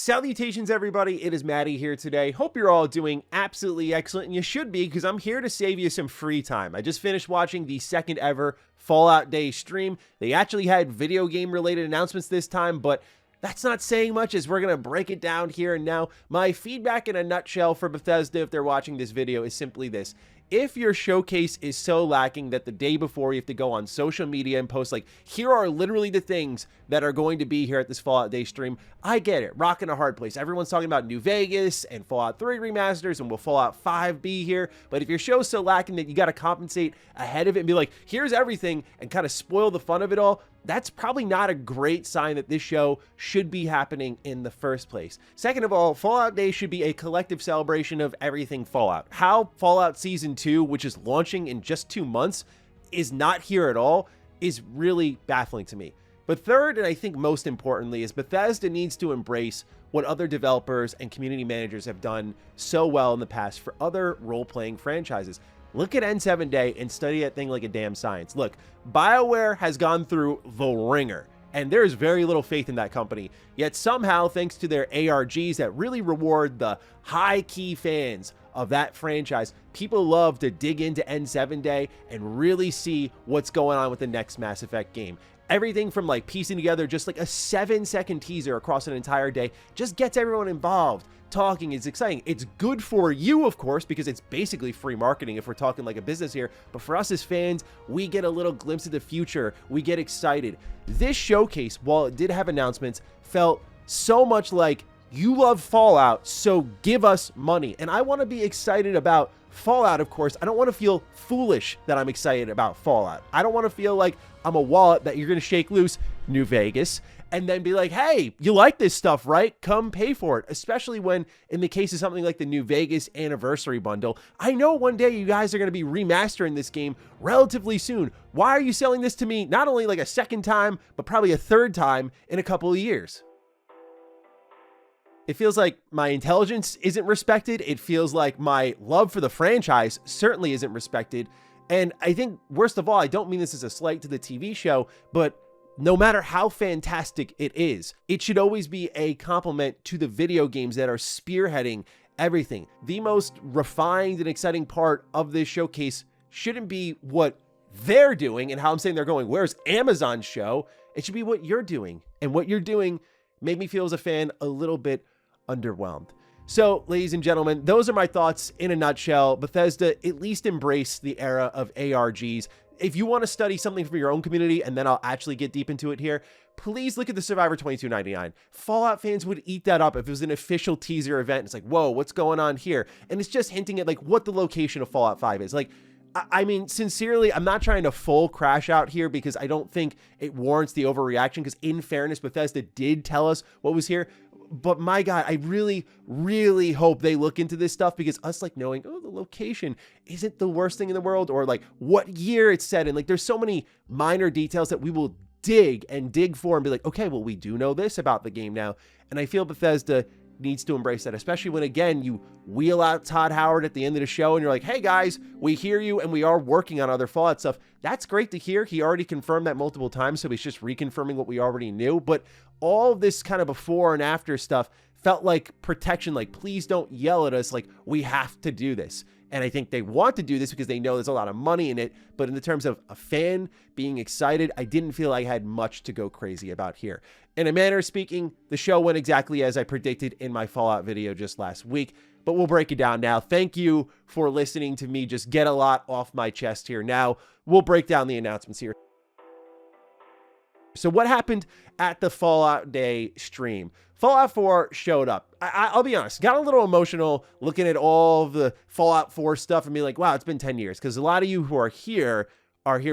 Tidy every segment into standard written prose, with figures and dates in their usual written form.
Salutations, everybody. It is Matty here today. Hope you're all doing absolutely excellent, and you should be, because I'm here to save you some free time. I just finished watching the second ever Fallout Day stream. They actually had video game related announcements this time, but that's not saying much, as we're going to break it down here and now. My feedback in a nutshell for Bethesda, if they're watching this video, is simply this. If your showcase is so lacking that the day before you have to go on social media and post like, here are literally the things that are going to be here at this Fallout Day stream, I get it. Rocking a hard place. Everyone's talking about New Vegas and Fallout 3 remasters, and will Fallout 5 be here? But if your show's so lacking that you got to compensate ahead of it and be like, here's everything, and kind of spoil the fun of it all, that's probably not a great sign that this show should be happening in the first place. Second of all, Fallout Day should be a collective celebration of everything Fallout. How Fallout Season 2, which is launching in just 2 months, is not here at all is really baffling to me. But third, and I think most importantly, is Bethesda needs to embrace what other developers and community managers have done so well in the past for other role-playing franchises. Look at N7 Day and study that thing like a damn science. Look, BioWare has gone through the ringer, and there is very little faith in that company. Yet somehow, thanks to their ARGs that really reward the high-key fans of that franchise, people love to dig into N7 Day and really see what's going on with the next Mass Effect game. Everything from like piecing together just like a 7-second teaser across an entire day just gets everyone involved. Talking is exciting. It's good for you, of course, because it's basically free marketing if we're talking like a business here. But for us as fans, we get a little glimpse of the future. We get excited. This showcase, while it did have announcements, felt so much like, you love Fallout, so give us money. And I want to be excited about Fallout, of course. I don't want to feel foolish that I'm excited about Fallout. I don't want to feel like I'm a wallet that you're going to shake loose, New Vegas, and then be like, hey, you like this stuff, right? Come pay for it. Especially when, in the case of something like the New Vegas Anniversary Bundle, I know one day you guys are going to be remastering this game relatively soon. Why are you selling this to me not only like a second time, but probably a third time in a couple of years? It feels like my intelligence isn't respected. It feels like my love for the franchise certainly isn't respected. And I think, worst of all, I don't mean this as a slight to the TV show, but no matter how fantastic it is, it should always be a compliment to the video games that are spearheading everything. The most refined and exciting part of this showcase shouldn't be what they're doing and how I'm saying they're going, where's Amazon's show? It should be what you're doing. And what you're doing made me feel as a fan a little bit underwhelmed. So, ladies and gentlemen, those are my thoughts in a nutshell. Bethesda, at least embrace the era of ARGs. If you want to study something from your own community, and then I'll actually get deep into it here, please look at the Survivor 2299. Fallout fans would eat that up if it was an official teaser event. It's like, whoa, what's going on here? And it's just hinting at like what the location of Fallout 5 is. Like, I mean, sincerely, I'm not trying to full crash out here because I don't think it warrants the overreaction, because in fairness, Bethesda did tell us what was here. But my God, I really, really hope they look into this stuff, because us like knowing, oh, the location isn't the worst thing in the world, or like what year it's set in. Like there's so many minor details that we will dig for and be like, okay, well, we do know this about the game now. And I feel Bethesda needs to embrace that, especially when, again, you wheel out Todd Howard at the end of the show and you're like, hey guys, we hear you and we are working on other Fallout stuff. That's great to hear. He already confirmed that multiple times, so he's just reconfirming what we already knew. But all of this kind of before and after stuff felt like protection, like, please don't yell at us, like, we have to do this. And I think they want to do this because they know there's a lot of money in it. But in the terms of a fan being excited, I didn't feel I had much to go crazy about here. In a manner of speaking, the show went exactly as I predicted in my Fallout video just last week. But we'll break it down now. Thank you for listening to me just get a lot off my chest here. Now, we'll break down the announcements here. So what happened at the Fallout Day stream? Fallout 4 showed up. I'll be honest, got a little emotional looking at all of the Fallout 4 stuff and being like, wow, it's been 10 years. Because a lot of you who are here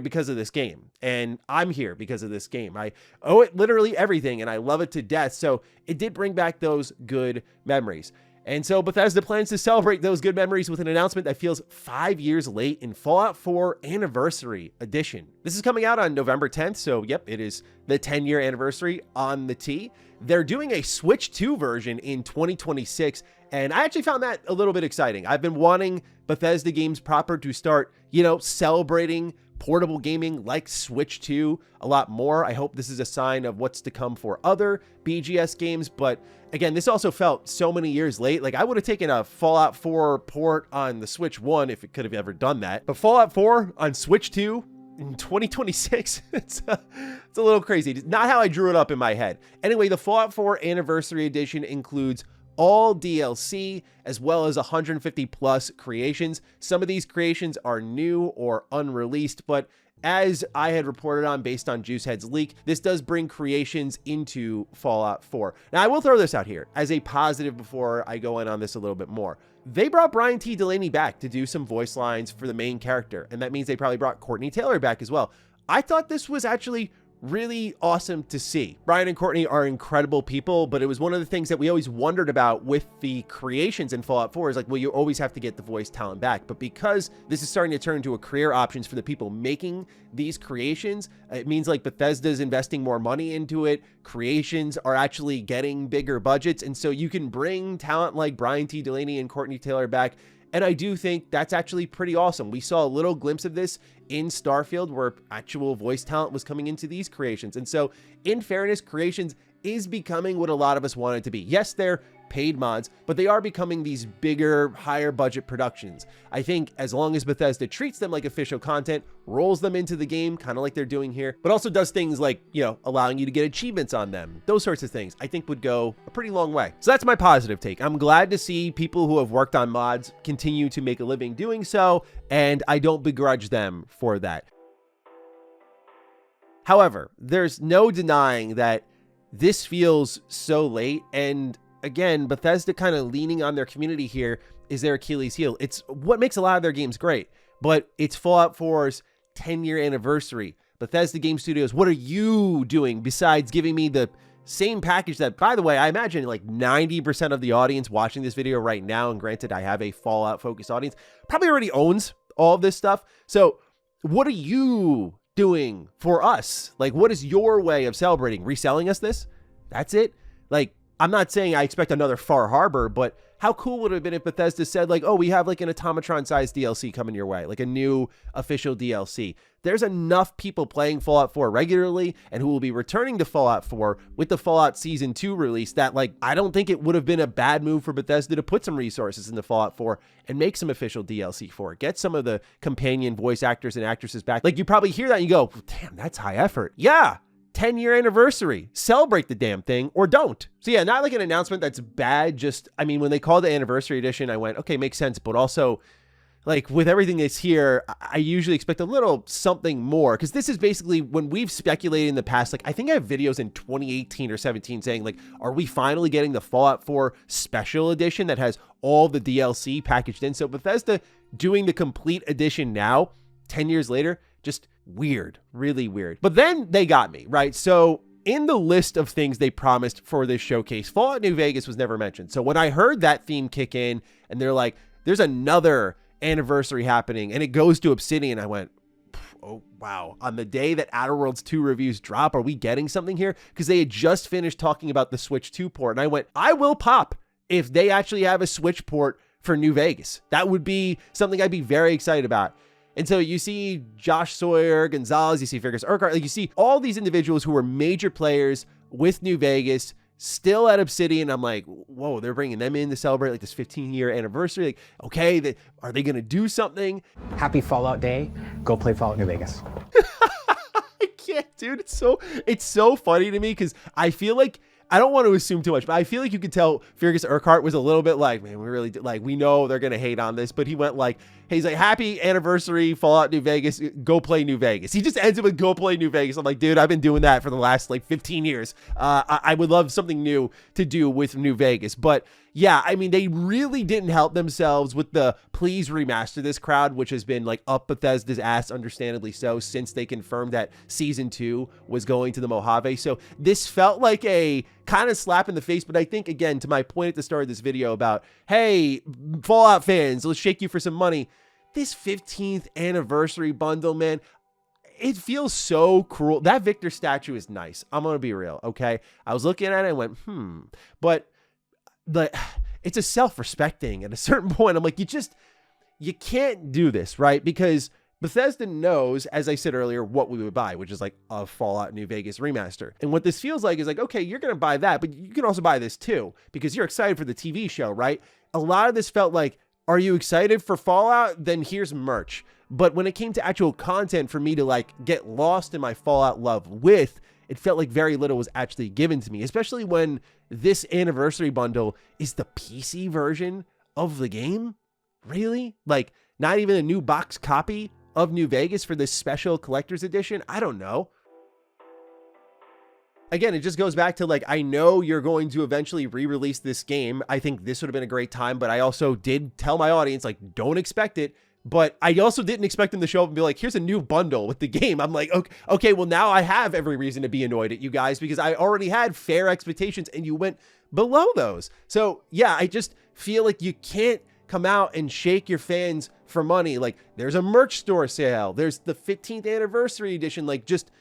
because of this game. And I'm here because of this game. I owe it literally everything, and I love it to death. So it did bring back those good memories. And so Bethesda plans to celebrate those good memories with an announcement that feels 5 years late in Fallout 4 Anniversary Edition. This is coming out on November 10th, so yep, it is the 10-year anniversary on the T. They're doing a Switch 2 version in 2026, and I actually found that a little bit exciting. I've been wanting Bethesda games proper to start, celebrating portable gaming like Switch 2 a lot more. I hope this is a sign of what's to come for other BGS games, but again, this also felt so many years late. Like, I would have taken a Fallout 4 port on the Switch 1 if it could have ever done that. But Fallout 4 on Switch 2 in 2026, it's a little crazy. It's not how I drew it up in my head. Anyway, the Fallout 4 Anniversary Edition includes all DLC, as well as 150 plus creations. Some of these creations are new or unreleased, but as I had reported on based on Juicehead's leak, this does bring creations into Fallout 4. Now, I will throw this out here as a positive before I go in on this a little bit more. They brought Brian T. Delaney back to do some voice lines for the main character, and that means they probably brought Courtney Taylor back as well. I thought this was actually really awesome to see. Brian and Courtney are incredible people, but it was one of the things that we always wondered about with the creations in Fallout 4 is like, well, you always have to get the voice talent back. But because this is starting to turn into a career options for the people making these creations, it means like Bethesda is investing more money into it. Creations are actually getting bigger budgets. And so you can bring talent like Brian T. Delaney and Courtney Taylor back. And I do think that's actually pretty awesome. We saw a little glimpse of this in Starfield where actual voice talent was coming into these creations. And so in fairness, creations is becoming what a lot of us want it to be. Yes, they're paid mods, but they are becoming these bigger, higher budget productions. I think as long as Bethesda treats them like official content, rolls them into the game, kind of like they're doing here, but also does things like, you know, allowing you to get achievements on them, those sorts of things, I think would go a pretty long way. So that's my positive take. I'm glad to see people who have worked on mods continue to make a living doing so, and I don't begrudge them for that. However, there's no denying that this feels so late, and again, Bethesda kind of leaning on their community here is their Achilles heel. It's what makes a lot of their games great, but it's Fallout 4's 10-year anniversary. Bethesda Game Studios, what are you doing besides giving me the same package that, by the way, I imagine like 90% of the audience watching this video right now, and granted, I have a Fallout-focused audience, probably already owns all of this stuff. So what are you doing for us? Like, what is your way of celebrating? Reselling us this? That's it? Like, I'm not saying I expect another Far Harbor, but how cool would it have been if Bethesda said like, oh, we have like an Automatron-sized DLC coming your way, like a new official DLC. There's enough people playing Fallout 4 regularly and who will be returning to Fallout 4 with the Fallout Season 2 release that, like, I don't think it would have been a bad move for Bethesda to put some resources into Fallout 4 and make some official DLC for it. Get some of the companion voice actors and actresses back. Like, you probably hear that and you go, damn, that's high effort. Yeah. 10-year anniversary. Celebrate the damn thing or don't. So yeah, not like an announcement that's bad. Just, I mean, when they called the anniversary edition, I went, okay, makes sense. But also, like, with everything that's here, I usually expect a little something more, because this is basically when we've speculated in the past. Like, I think I have videos in 2018 or 17 saying like, are we finally getting the Fallout 4 special edition that has all the DLC packaged in? So Bethesda doing the complete edition now, 10 years later, just weird, really weird. But then they got me, right? So in the list of things they promised for this showcase, Fallout New Vegas was never mentioned. So when I heard that theme kick in and they're like, there's another anniversary happening and it goes to Obsidian, I went, oh, wow. On the day that Outer Worlds 2 reviews drop, are we getting something here? Because they had just finished talking about the Switch 2 port. And I went, I will pop if they actually have a Switch port for New Vegas. That would be something I'd be very excited about. And so you see Josh Sawyer, Gonzalez, you see Fergus Urquhart, like you see all these individuals who were major players with New Vegas still at Obsidian. I'm like, whoa, they're bringing them in to celebrate like this 15-year anniversary. Like, okay, are they going to do something? Happy Fallout Day. Go play Fallout New Vegas. I can't, dude. It's so funny to me because I feel like, I don't want to assume too much, but I feel like you could tell Fergus Urquhart was a little bit like, man, we really like, we know they're going to hate on this, but he went like, hey, he's like, happy anniversary, Fallout New Vegas, go play New Vegas. He just ends it with go play New Vegas. I'm like, dude, I've been doing that for the last like 15 years. I would love something new to do with New Vegas. But yeah, I mean, they really didn't help themselves with the please remaster this crowd, which has been like up Bethesda's ass, understandably so, since they confirmed that Season 2 was going to the Mojave. So this felt like a kind of slap in the face. But I think, again, to my point at the start of this video about, hey, Fallout fans, let's shake you for some money. This 15th anniversary bundle, man, it feels so cruel. That Victor statue is nice. I'm going to be real, okay? I was looking at it and went, but it's a self-respect thing. At a certain point, I'm like, you can't do this, right? Because Bethesda knows, as I said earlier, what we would buy, which is like a Fallout New Vegas remaster. And what this feels like is like, okay, you're going to buy that, but you can also buy this too, because you're excited for the TV show, right? A lot of this felt like, are you excited for Fallout? Then here's merch. But when it came to actual content for me to like get lost in my Fallout love with, it felt like very little was actually given to me, especially when this anniversary bundle is the PC version of the game. Really? Like, not even a new box copy of New Vegas for this special collector's edition? I don't know. Again, it just goes back to like, I know you're going to eventually re-release this game. I think this would have been a great time, but I also did tell my audience, like, don't expect it. But I also didn't expect them to show up and be like, here's a new bundle with the game. I'm like, okay, well, now I have every reason to be annoyed at you guys because I already had fair expectations and you went below those. So yeah, I just feel like you can't come out and shake your fans for money. Like, there's a merch store sale. There's the 15th anniversary edition, like just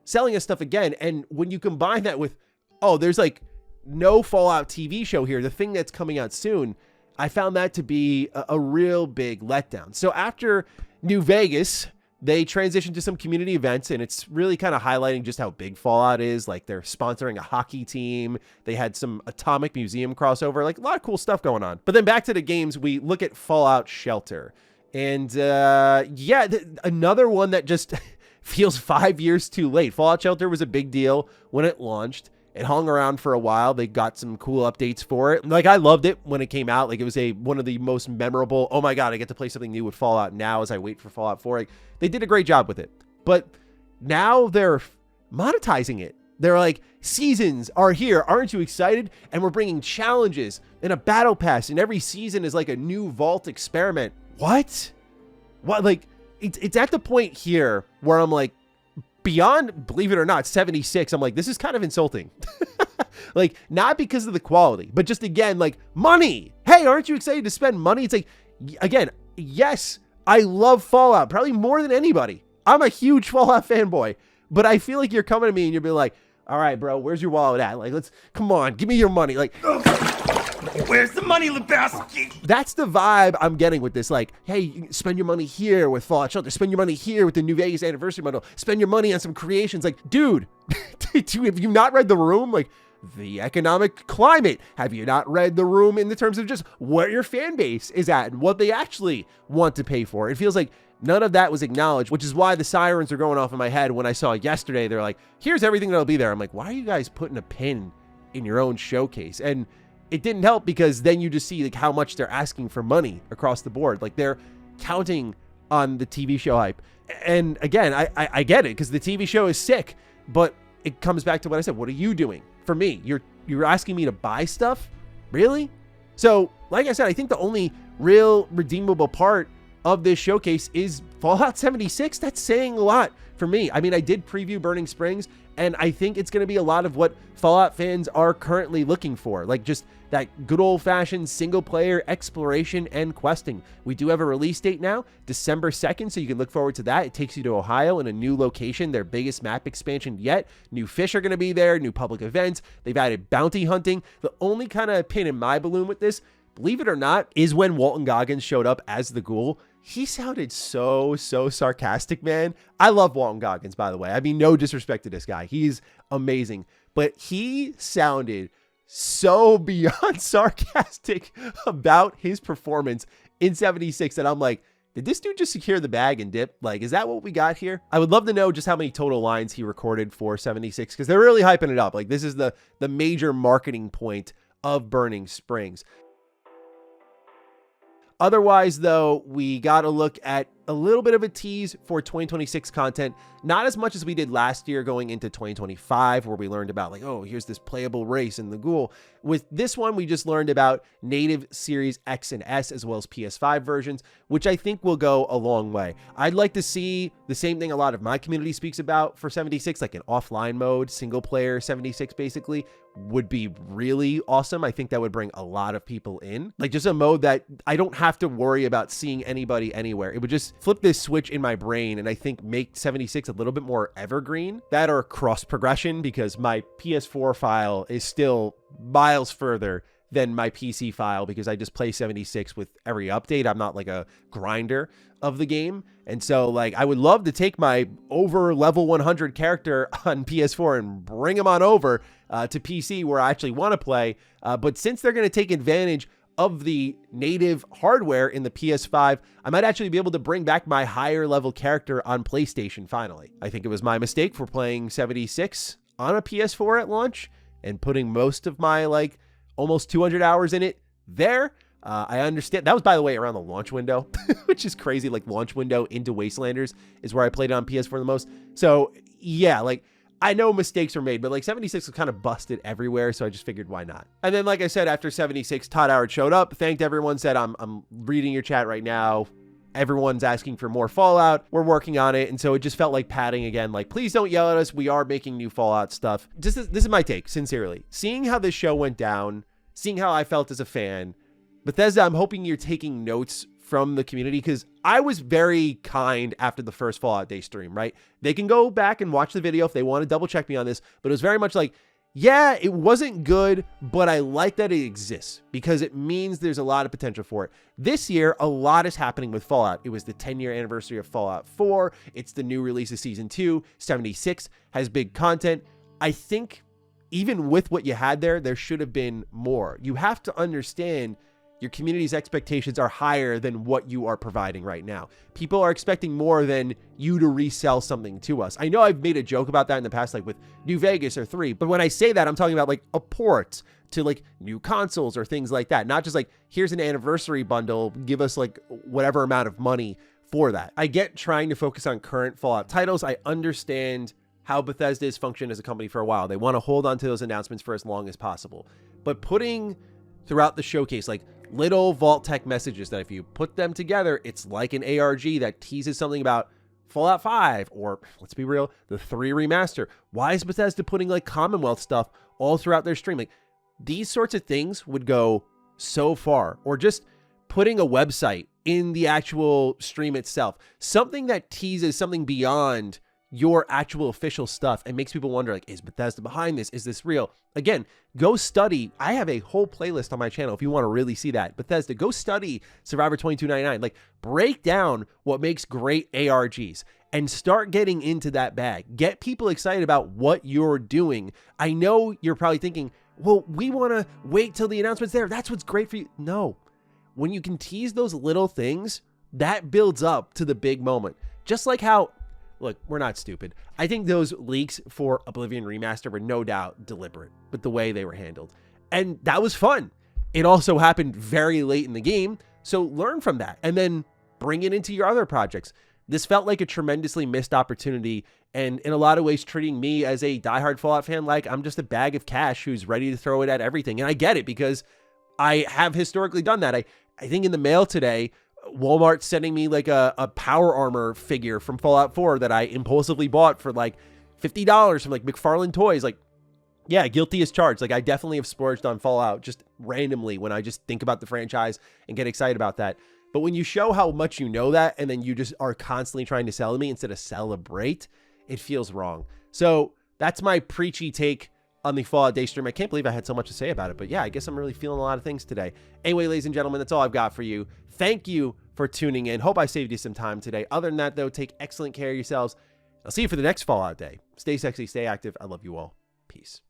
selling us stuff again. And when you combine that with, oh, there's like no Fallout TV show here, the thing that's coming out soon, I found that to be a real big letdown. So after New Vegas, they transitioned to some community events, and it's really kind of highlighting just how big Fallout is. Like, they're sponsoring a hockey team. They had some Atomic Museum crossover, like a lot of cool stuff going on. But then back to the games, we look at Fallout Shelter. And yeah, another one that just feels 5 years too late. Fallout Shelter was a big deal when it launched. It hung around for a while. They got some cool updates for it. Like, I loved it when it came out. Like, it was one of the most memorable, oh my God, I get to play something new with Fallout now as I wait for Fallout 4. Like, they did a great job with it. But now they're monetizing it. They're like, seasons are here. Aren't you excited? And we're bringing challenges and a battle pass. And every season is like a new vault experiment. What? Like, it's at the point here where I'm like, beyond, believe it or not, 76, I'm like, this is kind of insulting. Like, not because of the quality, but just, again, like, money. Hey, aren't you excited to spend money? It's like, again, yes, I love Fallout, probably more than anybody. I'm a huge Fallout fanboy, but I feel like you're coming to me and you'll be like, all right, bro, where's your wallet at? Like, come on, give me your money. Like, where's the money, Lebowski? That's the vibe I'm getting with this. Like, hey, you can spend your money here with Fallout Shelter. Spend your money here with the New Vegas anniversary bundle. Spend your money on some creations. Like, dude, have you not read the room? Like, the economic climate. Have you not read the room in the terms of just where your fan base is at and what they actually want to pay for? It feels like none of that was acknowledged, which is why the sirens are going off in my head when I saw yesterday. They're like, here's everything that'll be there. I'm like, why are you guys putting a pin in your own showcase? And it didn't help because then you just see like how much they're asking for money across the board. Like, they're counting on the TV show hype. And again, I get it because the TV show is sick, but it comes back to what I said. What are you doing for me? You're asking me to buy stuff? Really? So, like I said, I think the only real redeemable part of this showcase is Fallout 76. That's saying a lot for me. I mean, I did preview Burning Springs, and I think it's going to be a lot of what Fallout fans are currently looking for. Like, just that good old-fashioned single-player exploration and questing. We do have a release date now, December 2nd, so you can look forward to that. It takes you to Ohio in a new location, their biggest map expansion yet. New fish are going to be there, new public events. They've added bounty hunting. The only kind of pin in my balloon with this, believe it or not, is when Walton Goggins showed up as the Ghoul. He sounded so sarcastic, man. I love Walton Goggins, by the way. I mean, no disrespect to this guy. He's amazing. But he sounded so beyond sarcastic about his performance in 76 that I'm like, did this dude just secure the bag and dip? Like, is that what we got here? I would love to know just how many total lines he recorded for 76 because they're really hyping it up. Like, this is the major marketing point of Burning Springs. Otherwise, though, we got to look at a little bit of a tease for 2026 content. Not as much as we did last year going into 2025, where we learned about like, oh, here's this playable race in the Ghoul. With this one, we just learned about native Series X and S as well as PS5 versions, which I think will go a long way. I'd like to see the same thing a lot of my community speaks about for 76, like an offline mode, single player 76 basically, would be really awesome. I think that would bring a lot of people in. Like, just a mode that I don't have to worry about seeing anybody anywhere. It would just flip this switch in my brain and I think make 76 a little bit more evergreen. That or cross progression, because my PS4 file is still miles further than my PC file because I just play 76 with every update. I'm not like a grinder of the game. And so like I would love to take my over level 100 character on PS4 and bring him on over to PC where I actually want to play. But since they're going to take advantage of the native hardware in the PS5, I might actually be able to bring back my higher level character on PlayStation finally. I think it was my mistake for playing 76 on a PS4 at launch and putting most of my like almost 200 hours in it there. I understand. That was, by the way, around the launch window, which is crazy. Like launch window into Wastelanders is where I played it on PS4 the most. So yeah, like I know mistakes were made, but like 76 was kind of busted everywhere. So I just figured why not? And then, like I said, after 76, Todd Howard showed up, thanked everyone, said, I'm reading your chat right now. Everyone's asking for more Fallout. We're working on it. And so it just felt like padding again. Like, please don't yell at us. We are making new Fallout stuff. This is my take, sincerely. Seeing how this show went down, seeing how I felt as a fan, Bethesda, I'm hoping you're taking notes from the community because I was very kind after the first Fallout Day stream, right? They can go back and watch the video if they want to double check me on this, but it was very much like, yeah, it wasn't good, but I like that it exists because it means there's a lot of potential for it. This year, a lot is happening with Fallout. It was the 10-year anniversary of Fallout 4. It's the new release of Season 2. 76 has big content. I think even with what you had there, there should have been more. You have to understand your community's expectations are higher than what you are providing right now. People are expecting more than you to resell something to us. I know I've made a joke about that in the past, like with New Vegas or 3, but when I say that, I'm talking about like a port to like new consoles or things like that. Not just like, here's an anniversary bundle, give us like whatever amount of money for that. I get trying to focus on current Fallout titles. I understand how Bethesda has functioned as a company for a while. They want to hold on to those announcements for as long as possible. But putting throughout the showcase, like little Vault Tech messages that if you put them together, it's like an ARG that teases something about Fallout 5 or, let's be real, the 3 remaster. Why is Bethesda putting like Commonwealth stuff all throughout their stream? Like these sorts of things would go so far. Or just putting a website in the actual stream itself. Something that teases something beyond your actual official stuff and makes people wonder, like, is Bethesda behind this? Is this real? Again, go study. I have a whole playlist on my channel if you want to really see that. Bethesda, go study Survivor 2299. Like, break down what makes great ARGs and start getting into that bag. Get people excited about what you're doing. I know you're probably thinking, well, we want to wait till the announcement's there. That's what's great for you. No. When you can tease those little things, that builds up to the big moment. Just like how, look, we're not stupid. I think those leaks for Oblivion Remaster were no doubt deliberate, but the way they were handled. And that was fun. It also happened very late in the game, so learn from that and then bring it into your other projects. This felt like a tremendously missed opportunity, and in a lot of ways treating me as a diehard Fallout fan like I'm just a bag of cash who's ready to throw it at everything. And I get it because I have historically done that. I think in the mail today, Walmart sending me like a power armor figure from Fallout 4 that I impulsively bought for like $50 from like McFarlane Toys. Like, yeah, guilty as charged. Like I definitely have splurged on Fallout just randomly when I just think about the franchise and get excited about that. But when you show how much you know that and then you just are constantly trying to sell to me instead of celebrate, it feels wrong. So that's my preachy take on the Fallout Day stream. I can't believe I had so much to say about it, but yeah, I guess I'm really feeling a lot of things today. Anyway, ladies and gentlemen, that's all I've got for you. Thank you for tuning in. Hope I saved you some time today. Other than that, though, take excellent care of yourselves. I'll see you for the next Fallout Day. Stay sexy, stay active. I love you all. Peace.